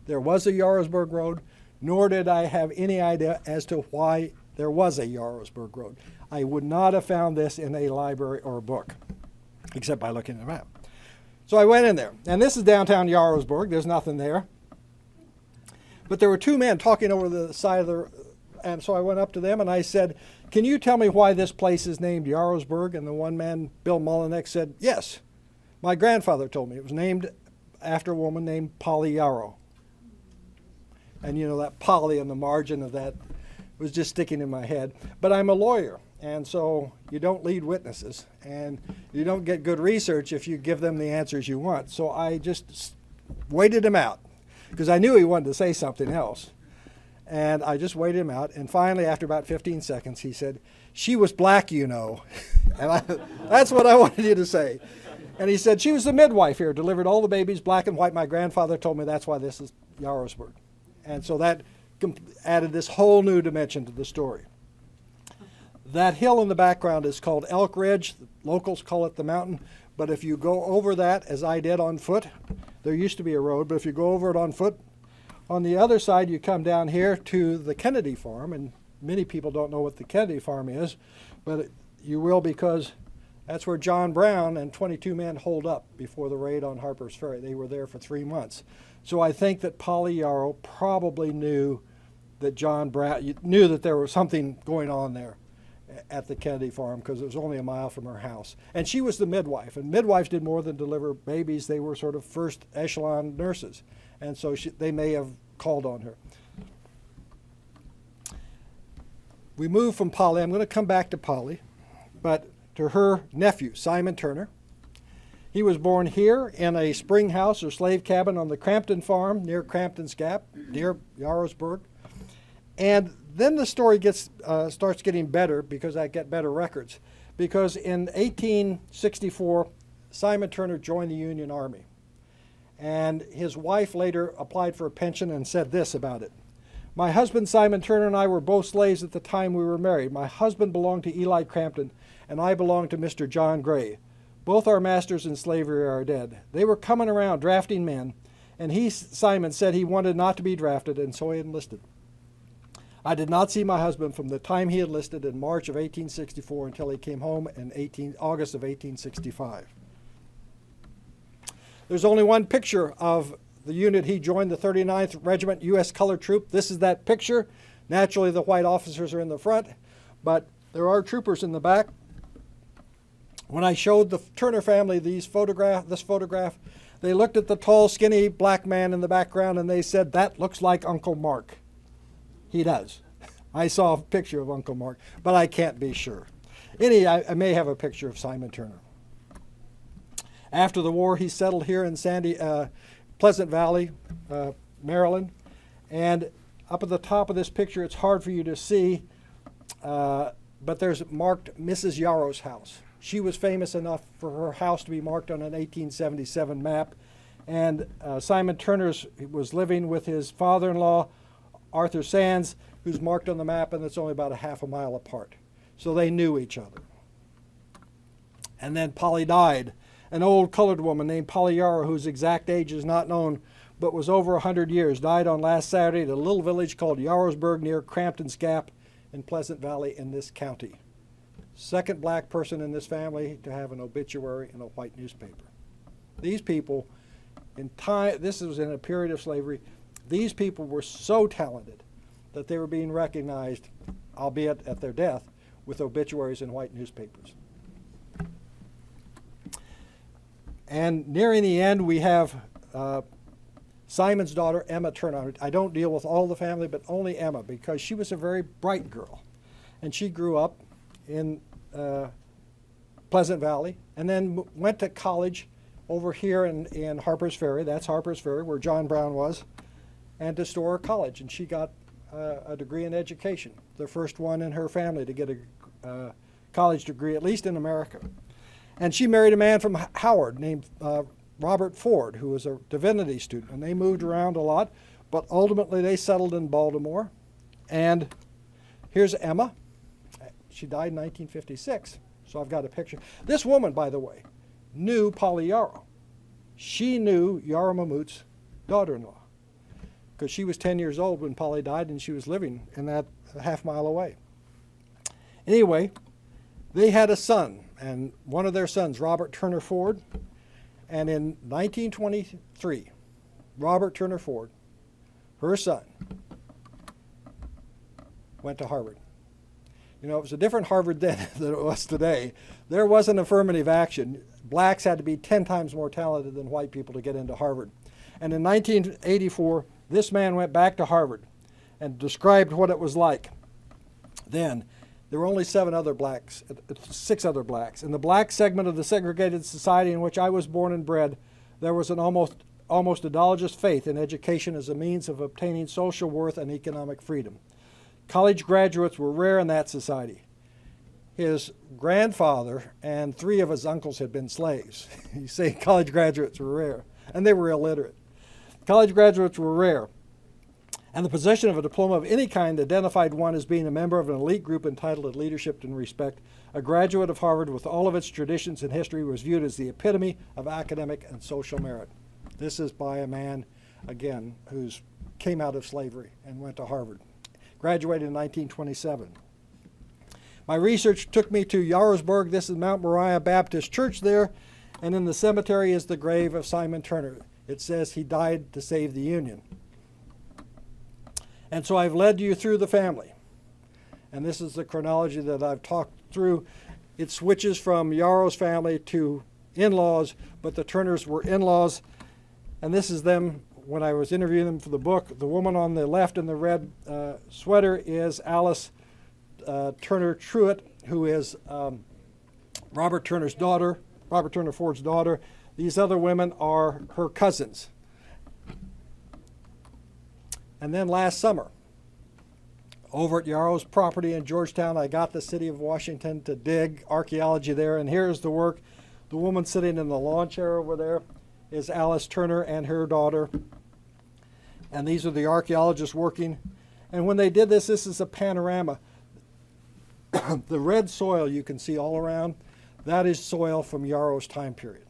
there was a Jarlsberg Road, nor did I have any idea as to why there was a Jarlsberg Road. I would not have found this in a library or a book, except by looking at the map. So I went in there, and this is downtown Jarlsberg. There's nothing there. But there were two men talking over the side of the, and so I went up to them and I said, can you tell me why this place is named Jarlsberg? And the one man, Bill Mullinex, said, yes. My grandfather told me it was named after a woman named Polly Yarrow. And that Polly on the margin of that was just sticking in my head. But I'm a lawyer, and so you don't lead witnesses, and you don't get good research if you give them the answers you want. So I just waited him out, because I knew he wanted to say something else. And I just waited him out, and finally, after about 15 seconds, he said, she was black, And that's what I wanted you to say. And he said, she was the midwife here, delivered all the babies, black and white. My grandfather told me that's why this is Jarlsberg. And so that added this whole new dimension to the story. That hill in the background is called Elk Ridge. The locals call it the mountain. But if you go over that, as I did on foot, there used to be a road, but if you go over it on foot, on the other side you come down here to the Kennedy Farm, and many people don't know what the Kennedy Farm is, but you will, because that's where John Brown and 22 men holed up before the raid on Harper's Ferry. They were there for 3 months. So I think that Polly Yarrow probably knew that John Brown knew that there was something going on there at the Kennedy Farm, because it was only a mile from her house. And she was the midwife, and midwives did more than deliver babies. They were sort of first echelon nurses, and so they may have called on her. We move from Polly. I'm going to come back to Polly, but to her nephew, Simon Turner. He was born here in a spring house or slave cabin on the Crampton Farm near Crampton's Gap, near Jarlsberg. And then the story starts getting better, because I get better records. Because in 1864, Simon Turner joined the Union Army. And his wife later applied for a pension and said this about it. My husband Simon Turner and I were both slaves at the time we were married. My husband belonged to Eli Crampton, and I belonged to Mr. John Gray. Both our masters in slavery are dead. They were coming around drafting men, and Simon, said he wanted not to be drafted, and so he enlisted. I did not see my husband from the time he enlisted in March of 1864 until he came home in August of 1865. There's only one picture of the unit he joined, the 39th Regiment U.S. Colored Troop. This is that picture. Naturally, the white officers are in the front, but there are troopers in the back. When I showed the Turner family this photograph, they looked at the tall, skinny black man in the background and they said, that looks like Uncle Mark. He does. I saw a picture of Uncle Mark, but I can't be sure. I may have a picture of Simon Turner. After the war, he settled here in Pleasant Valley, Maryland. And up at the top of this picture, it's hard for you to see, but there's marked Mrs. Yarrow's house. She was famous enough for her house to be marked on an 1877 map. And Simon Turner was living with his father-in-law, Arthur Sands, who's marked on the map, and it's only about a half a mile apart. So they knew each other. And then Polly died. An old colored woman named Polly Yarrow, whose exact age is not known, but was over 100 years, died on last Saturday at a little village called Jarlsberg near Crampton's Gap in Pleasant Valley in this county. second black person in this family to have an obituary in a white newspaper. These people, this was in a period of slavery, these people were so talented that they were being recognized, albeit at their death, with obituaries in white newspapers. And nearing the end, we have Simon's daughter, Emma Turner. I don't deal with all the family, but only Emma, because she was a very bright girl. And she grew up in Pleasant Valley, and then went to college over here in Harper's Ferry. That's Harper's Ferry, where John Brown was, and to Storer College. And she got a degree in education, the first one in her family to get a college degree, at least in America. And she married a man from Howard named Robert Ford, who was a divinity student. And they moved around a lot, but ultimately they settled in Baltimore. And here's Emma. She died in 1956, so I've got a picture. This woman, by the way, knew Polly Yarrow. She knew Yarrow Mamout's daughter-in-law, because she was 10 years old when Polly died, and she was living in that half-mile away. Anyway, they had a son, and one of their sons, Robert Turner Ford, and in 1923, Robert Turner Ford, her son, went to Harvard. You know, it was a different Harvard then than it was today. There wasn't affirmative action. Blacks had to be 10 times more talented than white people to get into Harvard. And in 1984, this man went back to Harvard and described what it was like. Then, there were only 6 other blacks. In the black segment of the segregated society in which I was born and bred, there was an almost idolatrous faith in education as a means of obtaining social worth and economic freedom. College graduates were rare in that society. His grandfather and 3 of his uncles had been slaves. You say college graduates were rare, and they were illiterate. College graduates were rare, and the possession of a diploma of any kind identified one as being a member of an elite group entitled to leadership and respect. A graduate of Harvard with all of its traditions and history was viewed as the epitome of academic and social merit. This is by a man, again, who came out of slavery and went to Harvard. Graduated in 1927. My research took me to Jarlsberg. This is Mount Moriah Baptist Church there, and in the cemetery is the grave of Simon Turner. It says he died to save the Union. And so I've led you through the family. And this is the chronology that I've talked through. It switches from Yarrow's family to in-laws, but the Turners were in-laws. And this is them when I was interviewing them for the book. The woman on the left in the red sweater is Alice Turner Truitt, who is Robert Turner's daughter, Robert Turner Ford's daughter. These other women are her cousins. And then last summer, over at Yarrow's property in Georgetown, I got the city of Washington to dig archaeology there, and here's the work. The woman sitting in the lawn chair over there is Alice Turner and her daughter. And these are the archaeologists working. And when they did this, this is a panorama. The red soil you can see all around, that is soil from Yarrow's time period.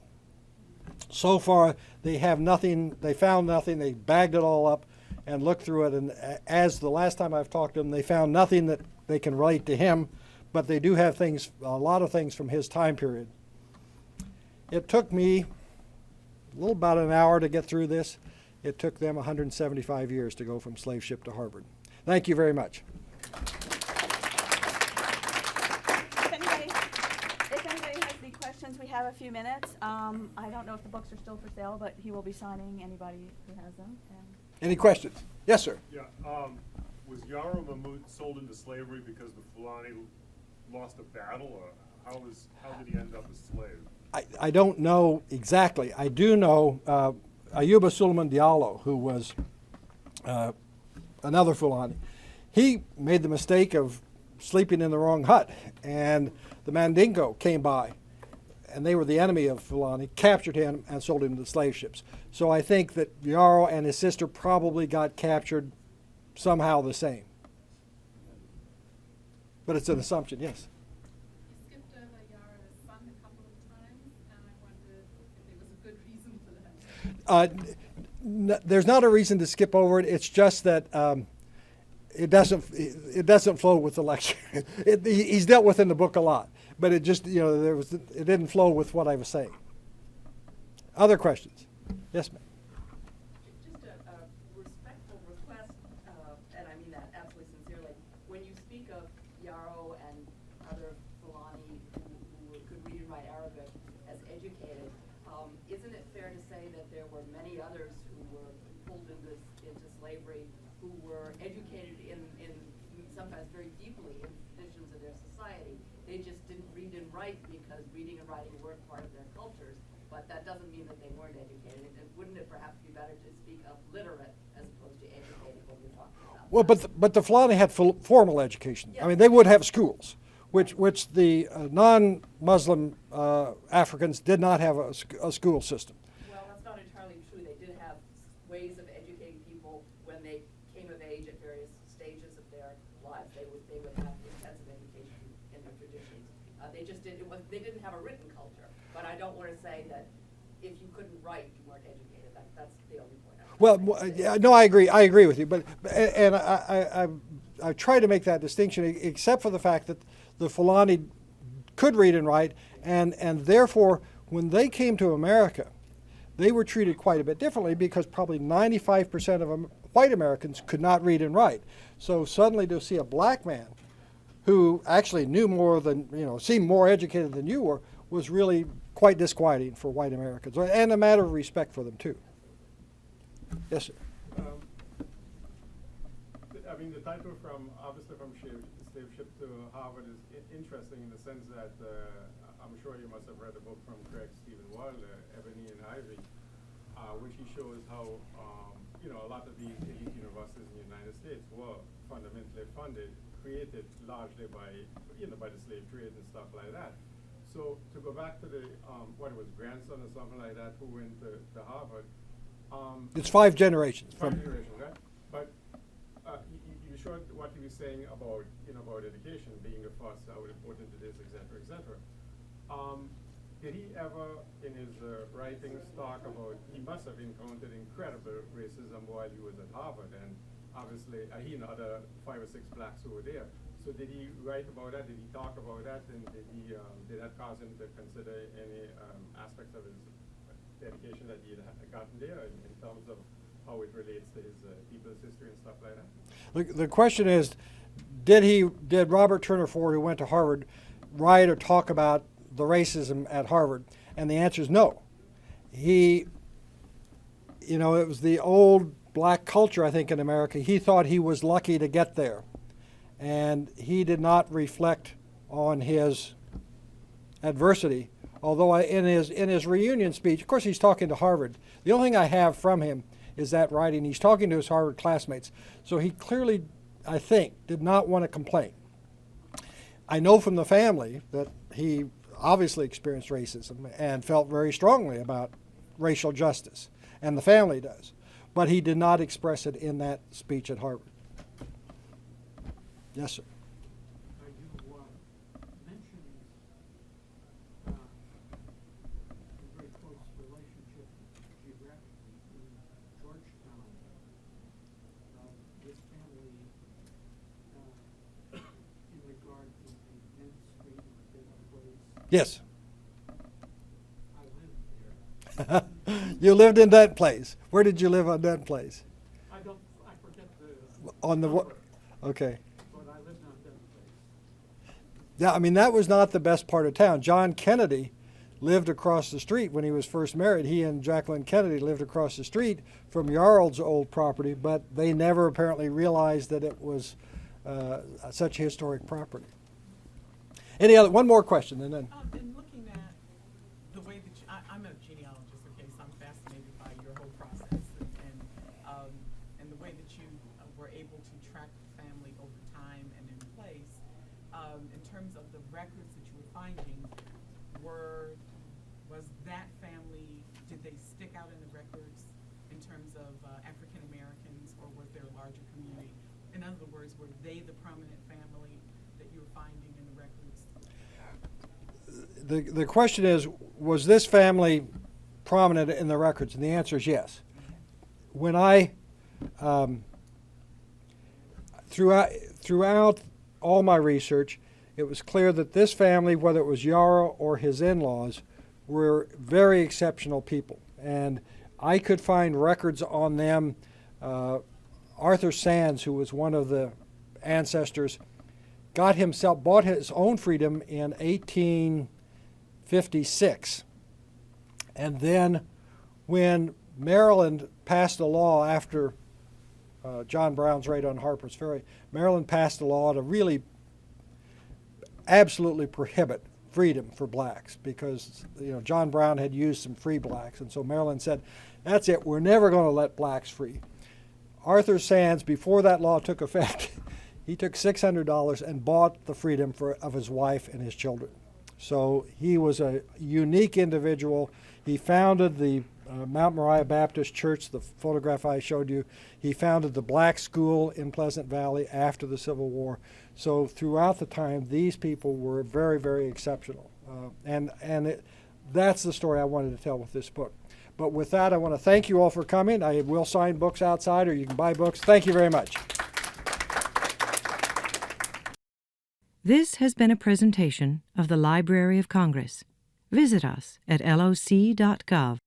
So far, they have nothing, they found nothing, they bagged it all up and looked through it, and as the last time I've talked to them, they found nothing that they can relate to him, but they do have things, a lot of things from his time period. It took me about an hour to get through this. It took them 175 years to go from slave ship to Harvard. Thank you very much. If anybody has any questions, we have a few minutes. I don't know if the books are still for sale, but he will be signing anybody who has them. Any questions? Yes, sir. Yeah. Was Yarrow Mamout sold into slavery because the Fulani lost a battle, or how did he end up a slave? I don't know exactly. I do know Ayuba Suleiman Diallo, who was another Fulani. He made the mistake of sleeping in the wrong hut, and the Mandingo came by, and they were the enemy of Fulani, captured him and sold him to slave ships. So I think that Yarrow and his sister probably got captured somehow the same. But it's an assumption, yes. You skipped over Yarrow's son a couple of times, and I wondered if there was a good reason for that. There's not a reason to skip over it. It's just that it doesn't flow with the lecture. He's dealt with in the book a lot. but it just, it didn't flow with what I was saying. Other questions? Yes, ma'am. Just a respectful request, and I mean that absolutely sincerely. When you speak of Yarrow and other Fulani who could read and write Arabic as educated, isn't it fair to say that there were many others who were pulled into slavery, who were educated in sometimes very deeply in traditions of their society? They just didn't read and write because reading and writing weren't part of their cultures. But that doesn't mean that they weren't educated. And wouldn't it perhaps be better to speak of literate as opposed to educated when you're talking about? Well, but the Fulani had formal education. Yeah. I mean, they would have schools, which the non-Muslim Africans did not have a school system. Well, that's not entirely true. They did have ways of educating people when they came of age at various stages of their lives. They would have intensive education in their traditions. They didn't have a written culture. But I don't want to say that if you couldn't write, you weren't educated. That's the only point. Well, yeah, no, I agree. I agree with you. But and I try to make that distinction, except for the fact that the Fulani could read and write, and therefore, when they came to America, they were treated quite a bit differently because probably 95% of white Americans could not read and write. So suddenly to see a black man who actually knew more than, seemed more educated than you were, was really quite disquieting for white Americans, and a matter of respect for them too. Yes, sir. I mean, the title obviously from slave ship to Harvard is interesting in the sense that I'm sure you must have read a book from Craig Stephen Wilder, Ebony and Ivy, which he shows how a lot of these elite universities in the United States were fundamentally funded, created largely by the slave trade and stuff like that. So to go back to the what it was, grandson or something like that who went to Harvard. It's 5 generations. Five generations, right? But you showed what he was saying about about education being the first how important it is, etc., etc. Did he ever, in his writings, talk about he must have encountered incredible racism while he was at Harvard, and obviously he and other 5 or 6 blacks who were there. So did he write about that? Did he talk about that? And did that cause him to consider any aspects of his education that he had gotten there in terms of how it relates to his people's history and stuff like that? The question is, did Robert Turner Ford, who went to Harvard, write or talk about the racism at Harvard? And the answer is no. It was the old black culture, I think, in America. He thought he was lucky to get there. And he did not reflect on his adversity. Although in his reunion speech, of course he's talking to Harvard. The only thing I have from him is that writing. He's talking to his Harvard classmates. So he clearly, I think, did not want to complain. I know from the family that he obviously experienced racism and felt very strongly about racial justice, and the family does. But he did not express it in that speech at Harvard. Yes, sir. You mentioned a very close relationship geographically between Georgetown, this family, in regard to the Main Street and the place. Yes. I lived there. You lived in that place. Where did you live on that place? I forget the. On the what? number, Okay. But I lived on that place. Yeah, I mean, that was not the best part of town. John Kennedy lived across the street when he was first married. He and Jacqueline Kennedy lived across the street from Yarrow's old property, but they never apparently realized that it was such historic property. One more question, and then. In looking at the way that I'm a genealogist, okay, so I'm fascinated by your whole process and the way that you were able to track the family over time and in place. In terms of the records that you were finding, was that family, did they stick out in the records in terms of African Americans, or was there a larger community? In other words, were they the prominent family that you were finding in the records? The question is, was this family prominent in the records? And the answer is yes. When I, throughout all my research, it was clear that this family, whether it was Yarrow or his in-laws, were very exceptional people. And I could find records on them. Arthur Sands, who was one of the ancestors, bought his own freedom in 1856. And then when Maryland passed a law after John Brown's raid on Harper's Ferry, Maryland passed a law to really absolutely prohibit freedom for blacks because John Brown had used some free blacks, and so Maryland said, that's it, we're never going to let blacks free. Arthur Sands, before that law took effect, he took $600 and bought the freedom of his wife and his children. So he was a unique individual. He founded the Mount Moriah Baptist Church, the photograph I showed you. He founded the Black School in Pleasant Valley after the Civil War. So throughout the time, these people were very, very exceptional. That's the story I wanted to tell with this book. But with that, I want to thank you all for coming. I will sign books outside, or you can buy books. Thank you very much. This has been a presentation of the Library of Congress. Visit us at loc.gov.